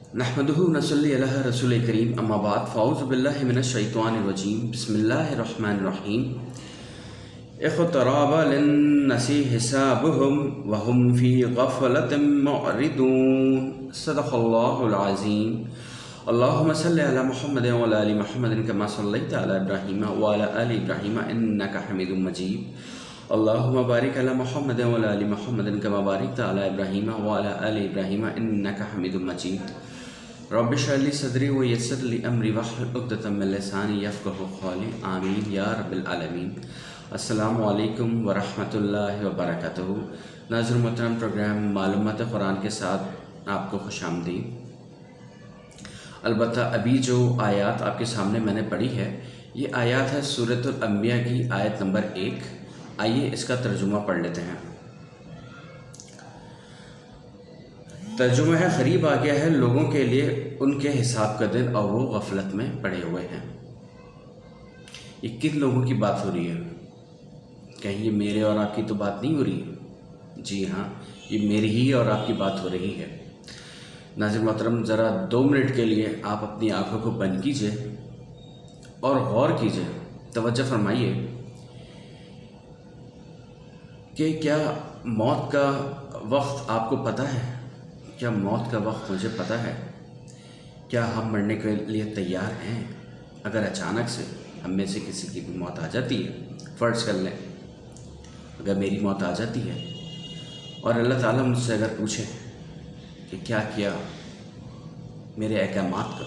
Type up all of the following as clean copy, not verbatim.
नहमदुहु नसल्ली अला रसूल करीम अम्मा बाद फ़ाऊज़ु बिल्लाहि मिनश शैतानिर रजीम बिस्मिल्लाहिर रहमानिर रहीम इक़्तरब लिन्नासि हिसाबुहुम व हुम फ़ी ग़फ़लतिन मुअरिदून सदक़ल्लाहुल अज़ीम। अल्लाहुम्मा सल्लि अला मुहम्मदिन व अला आलि मुहम्मदिन कमा सल्लैता अला इब्राहीम व अला आलि इब्राहीम इन्नका हमीदुम मजीद। अल्लाहुम्मा बारिक अला मुहम्मदिन व अला आलि मुहम्मदिन कमा बारकता अला इब्राहीम व अला आलि इब्राहीम इन्नका हमीदुम मजीद। रब्बि इश्रह ली सदरी व यस्सिर ली अमरी वहलुल उक़दतम मिन लिसानी यफ़क़हू क़ौली आमीन या रब्बिल आलमीन। अस्सलामु अलैकुम व रहमतुल्लाहि व बरकातुहू। नाज़रीन मोहतरम, प्रोग्राम मालूमात कुरान के साथ आपको खुशामदीद। अलबत्ता अभी जो आयत आपके सामने मैंने पढ़ी है, ये आयत है सूरतुल अंबिया की आयत नंबर 1। आइए इसका तर्जुमा पढ़ लेते हैं। तर्जुमा है, करीब आ गया है लोगों के लिए उनके हिसाब का दिन और वो गफलत में पड़े हुए हैं। ये किन लोगों की बात हो रही है? कहीं ये मेरे और आपकी तो बात नहीं हो रही है? जी हाँ, ये मेरी ही और आपकी बात हो रही है। नाज़रीन मोहतरम, ज़रा 2 मिनट के लिए आप अपनी आँखों को बंद कीजिए और गौर कीजिए, तवज्जो फरमाइए कि क्या मौत का वक्त आपको पता है? क्या मौत का वक्त मुझे पता है? क्या हम मरने के लिए तैयार हैं? अगर अचानक से हम में से किसी की भी मौत आ जाती है, फ़र्ज़ कर लें अगर मेरी मौत आ जाती है और अल्लाह ताला मुझसे अगर पूछे कि क्या किया मेरे अहकामात का,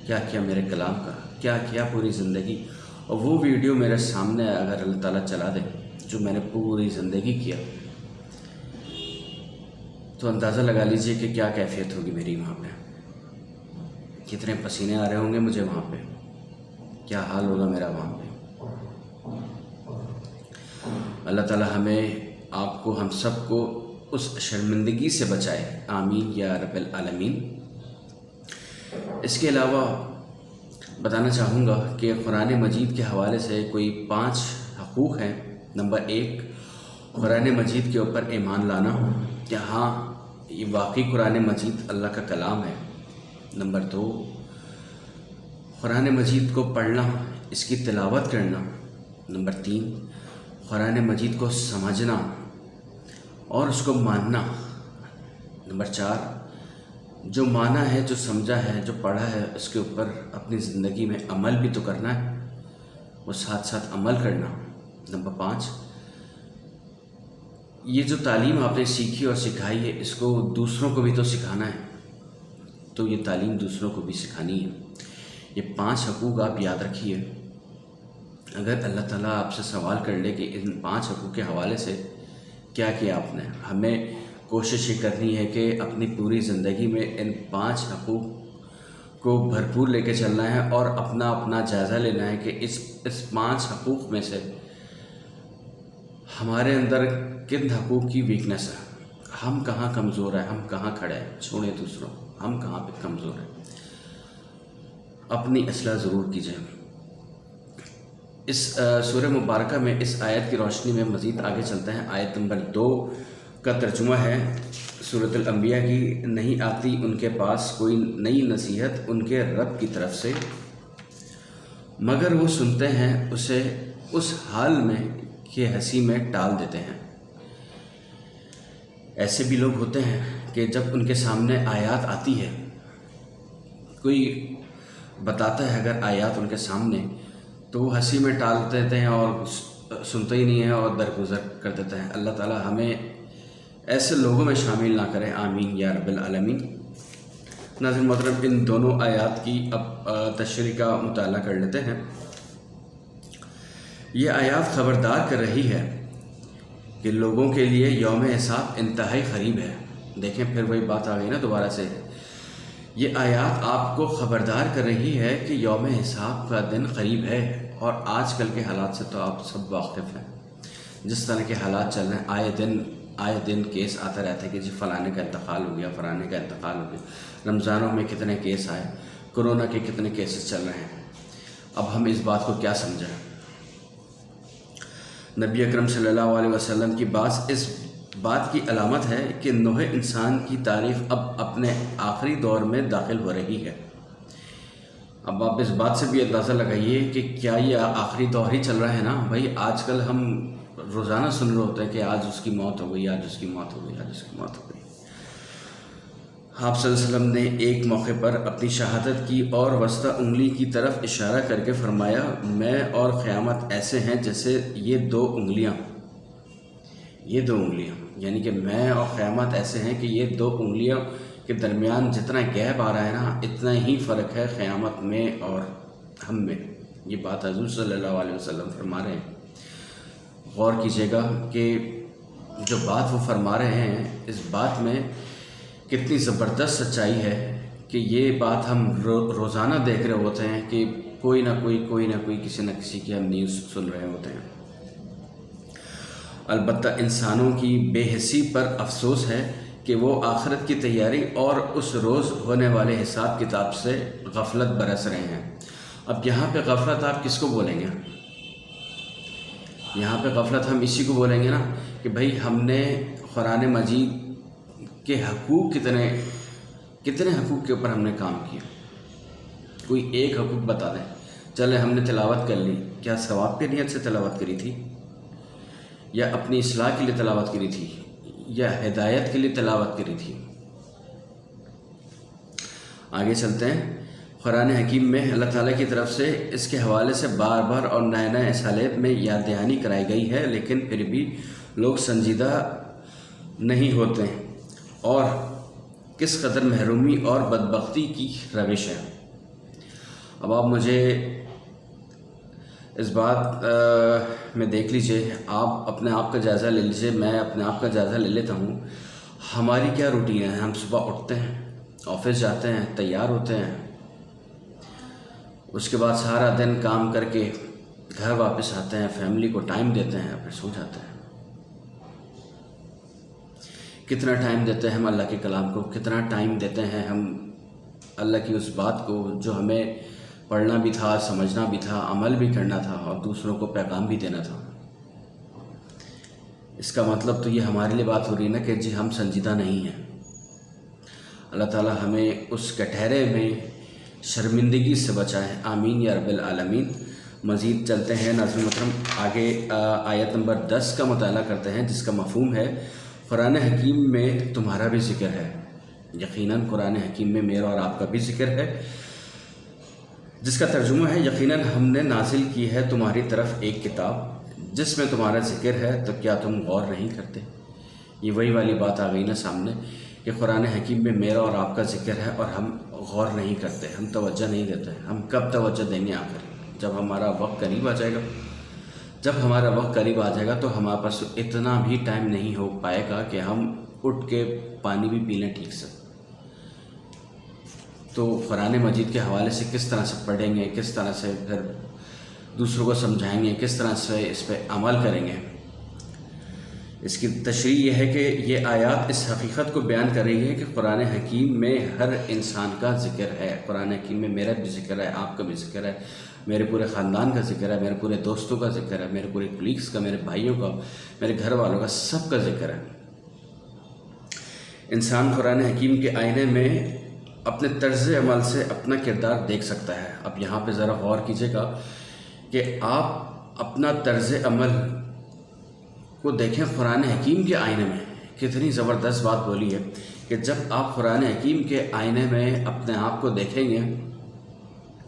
क्या किया मेरे कलाम का, क्या किया पूरी ज़िंदगी, और वो वीडियो मेरे सामने अगर अल्लाह ताला चला दे जो मैंने पूरी ज़िंदगी किया, तो अंदाज़ा लगा लीजिए कि क्या कैफियत होगी मेरी वहाँ पे। कितने पसीने आ रहे होंगे मुझे वहाँ पे, क्या हाल होगा मेरा वहाँ पे। अल्लाह ताला हमें, आपको, हम सबको उस शर्मिंदगी से बचाए, आमीन या रब्बिल आलमीन। इसके अलावा बताना चाहूँगा कि कुरान मजीद के हवाले से कोई 5 हकूक़ हैं। नंबर 1, कुरान मजीद के ऊपर ईमान लाना कि हाँ, ये वाकई कुरान मजीद अल्लाह का कलाम है। नंबर 2, कुरान मजीद को पढ़ना, इसकी तिलावत करना। नंबर 3, कुरान मजीद को समझना और उसको मानना। नंबर 4, जो माना है, जो समझा है, जो पढ़ा है, उसके ऊपर अपनी ज़िंदगी में अमल भी तो करना है, वो साथ साथ अमल करना। नंबर 5, ये जो तालीम आपने सीखी और सिखाई है, इसको दूसरों को भी तो सिखाना है, तो ये तालीम दूसरों को भी सिखानी है। ये 5 हकूक़ आप याद रखिए। अगर अल्लाह ताला आपसे सवाल कर ले कि इन 5 हकूक़ के हवाले से क्या किया आपने, हमें कोशिश ये करनी है कि अपनी पूरी ज़िंदगी में इन 5 हकूक़ को भरपूर लेके चलना है और अपना अपना जायज़ा लेना है कि इस 5 हकूक़ में से हमारे अंदर किन हकूक़ की वीकनेस है, हम कहाँ कमज़ोर है, हम कहाँ खड़े हैं, छोड़े दूसरों, हम कहाँ पे कमज़ोर हैं। अपनी इस्लाह ज़रूर कीजिए। इस सूरह मुबारक में इस आयत की रोशनी में मज़ीद आगे चलते हैं। आयत नंबर 2 का तर्जुमा है सूरतुल अंबिया की, नहीं आती उनके पास कोई नई नसीहत उनके रब की तरफ से, मगर वो सुनते हैं उसे उस हाल में कि हंसी में टाल देते हैं। ऐसे भी लोग होते हैं कि जब उनके सामने आयत आती है, कोई बताता है अगर आयत उनके सामने, तो वो हंसी में टाल देते हैं और सुनते ही नहीं है और दरगुजर कर देते हैं। अल्लाह ताला हमें ऐसे लोगों में शामिल ना करें, आमीन या रब्बिल आलमीन। नाज़रीन मोहतरम, इन दोनों आयत की अब तशरीह का मुताला कर लेते हैं। ये आयत ख़बरदार कर रही है कि लोगों के लिए यौम हिसाब इंतहाई क़रीब है। देखें, फिर वही बात आ गई ना दोबारा से। ये आयत आपको ख़बरदार कर रही है कि यौम हिसाब का दिन क़रीब है, और आजकल के हालात से तो आप सब वाकिफ़ हैं। जिस तरह के हालात चल रहे हैं, आए दिन केस आता रहता है कि जी फ़लाने का इंतकाल हो गया, फ़लाने का इंतकाल हो गया। रमज़ानों में कितने केस आए, कोरोना के कितने केसेस चल रहे हैं। अब हम इस बात को क्या समझें? नबी अकरम सल्लल्लाहु अलैहि वसल्लम की बात इस بات کی علامت ہے کہ نوح انسان کی تاریخ اب اپنے آخری دور میں داخل ہو رہی ہے۔ اب آپ اس بات سے بھی اندازہ لگائیے کہ کیا یہ آخری دور ہی چل رہا ہے نا بھائی۔ آج کل ہم روزانہ سن رہے ہوتے ہیں کہ آج اس کی موت ہو گئی، آج اس کی موت ہو گئی، آج اس کی موت ہو گئی۔ آپ صلی اللہ علیہ وسلم نے ایک موقع پر اپنی شہادت کی اور وسطی انگلی کی طرف اشارہ کر کے فرمایا، میں اور قیامت ایسے ہیں جیسے یہ دو انگلیاں، یعنی کہ میں اور قیامت ایسے ہیں کہ یہ دو انگلیوں کے درمیان جتنا گیپ آ رہا ہے نا، اتنا ہی فرق ہے قیامت میں اور ہم میں۔ یہ بات حضور صلی اللہ علیہ وسلم فرما رہے ہیں۔ غور کیجیے گا کہ جو بات وہ فرما رہے ہیں، اس بات میں کتنی زبردست سچائی ہے کہ یہ بات ہم روزانہ دیکھ رہے ہوتے ہیں کہ کوئی نہ کوئی کسی نہ کسی کی ہم نیوز سن رہے ہوتے ہیں۔ البتہ انسانوں کی بے حسی پر افسوس ہے کہ وہ آخرت کی تیاری اور اس روز ہونے والے حساب کتاب سے غفلت برس رہے ہیں۔ اب یہاں پہ غفلت آپ کس کو بولیں گے؟ یہاں پہ غفلت ہم اسی کو بولیں گے نا کہ بھائی ہم نے قرآن مجید کے حقوق کتنے حقوق کے اوپر ہم نے کام کیا۔ کوئی ایک حقوق بتا دیں۔ چلے ہم نے تلاوت کر لی، کیا ثواب کی نیت سے تلاوت کری تھی، یا اپنی اصلاح کے لیے تلاوت کری تھی، یا ہدایت کے لیے تلاوت کری تھی؟ آگے چلتے ہیں۔ قرآن حکیم میں اللہ تعالیٰ کی طرف سے اس کے حوالے سے بار بار اور نئے نئے اسالیب میں یاد دہانی کرائی گئی ہے، لیکن پھر بھی لوگ سنجیدہ نہیں ہوتے ہیں، اور کس قدر محرومی اور بدبختی کی روش ہے۔ اب آپ مجھے اس بات میں دیکھ لیجئے، آپ اپنے آپ کا جائزہ لے لیجئے، میں اپنے آپ کا جائزہ لے لیتا ہوں۔ ہماری کیا روٹین ہے؟ ہم صبح اٹھتے ہیں، آفس جاتے ہیں، تیار ہوتے ہیں، اس کے بعد سارا دن کام کر کے گھر واپس آتے ہیں، فیملی کو ٹائم دیتے ہیں، پھر سو جاتے ہیں۔ کتنا ٹائم دیتے ہیں ہم اللہ کے کلام کو؟ کتنا ٹائم دیتے ہیں ہم اللہ کی اس بات کو جو ہمیں پڑھنا بھی تھا، سمجھنا بھی تھا، عمل بھی کرنا تھا اور دوسروں کو پیغام بھی دینا تھا؟ اس کا مطلب تو یہ ہمارے لیے بات ہو رہی ہے نا کہ جی ہم سنجیدہ نہیں ہیں۔ اللہ تعالیٰ ہمیں اس کٹہرے میں شرمندگی سے بچائے، آمین یا رب العالمین۔ مزید چلتے ہیں ناظرین محترم، آگے آیت نمبر 10 کا مطالعہ کرتے ہیں، جس کا مفہوم ہے قرآن حکیم میں تمہارا بھی ذکر ہے۔ یقیناً قرآن حکیم میں میرا اور آپ کا بھی ذکر ہے، جس کا ترجمہ ہے یقیناً ہم نے نازل کی ہے تمہاری طرف ایک کتاب جس میں تمہارا ذکر ہے، تو کیا تم غور نہیں کرتے؟ یہ وہی والی بات آ گئی نا سامنے کہ قرآن حکیم میں میرا اور آپ کا ذکر ہے اور ہم غور نہیں کرتے، ہم توجہ نہیں دیتے۔ ہم کب توجہ دیں گے آخر؟ جب ہمارا وقت قریب آ جائے گا۔ جب ہمارا وقت قریب آ جائے گا تو ہمارے پاس اتنا بھی ٹائم نہیں ہو پائے گا کہ ہم اٹھ کے پانی بھی پی لیں ٹھیک سے۔ تو قرآن مجید کے حوالے سے کس طرح سے پڑھیں گے، کس طرح سے پھر دوسروں کو سمجھائیں گے، کس طرح سے اس پہ عمل کریں گے؟ اس کی تشریح یہ ہے کہ یہ آیات اس حقیقت کو بیان کر رہی ہے کہ قرآن حکیم میں ہر انسان کا ذکر ہے۔ قرآن حکیم میں میرا بھی ذکر ہے، آپ کا بھی ذکر ہے، میرے پورے خاندان کا ذکر ہے، میرے پورے دوستوں کا ذکر ہے، میرے پورے کولیگس کا، میرے بھائیوں کا، میرے گھر والوں کا، سب کا ذکر ہے۔ انسان قرآن حکیم کے آئینے میں اپنے طرز عمل سے اپنا کردار دیکھ سکتا ہے۔ اب یہاں پہ ذرا غور کیجیے گا کہ آپ اپنا طرز عمل کو دیکھیں قرآن حکیم کے آئینے میں۔ کتنی زبردست بات بولی ہے کہ جب آپ قرآن حکیم کے آئینے میں اپنے آپ کو دیکھیں گے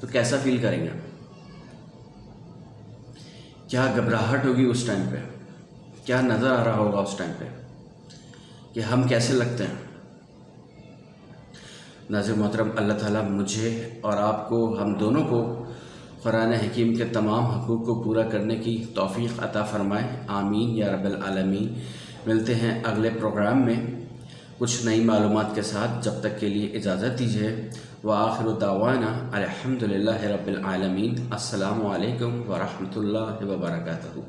تو کیسا فیل کریں گے؟ کیا گھبراہٹ ہوگی اس ٹائم پہ؟ کیا نظر آ رہا ہوگا اس ٹائم پہ کہ ہم کیسے لگتے ہیں؟ ناظر محترم، اللہ تعالیٰ مجھے اور آپ کو، ہم دونوں کو قرآن حکیم کے تمام حقوق کو پورا کرنے کی توفیق عطا فرمائے، آمین یا رب العالمین۔ ملتے ہیں اگلے پروگرام میں کچھ نئی معلومات کے ساتھ، جب تک کے لیے اجازت دیجیے۔ وآخر دعوانا الحمدللہ رب العالمین۔ السلام علیکم ورحمۃ اللہ وبرکاتہ۔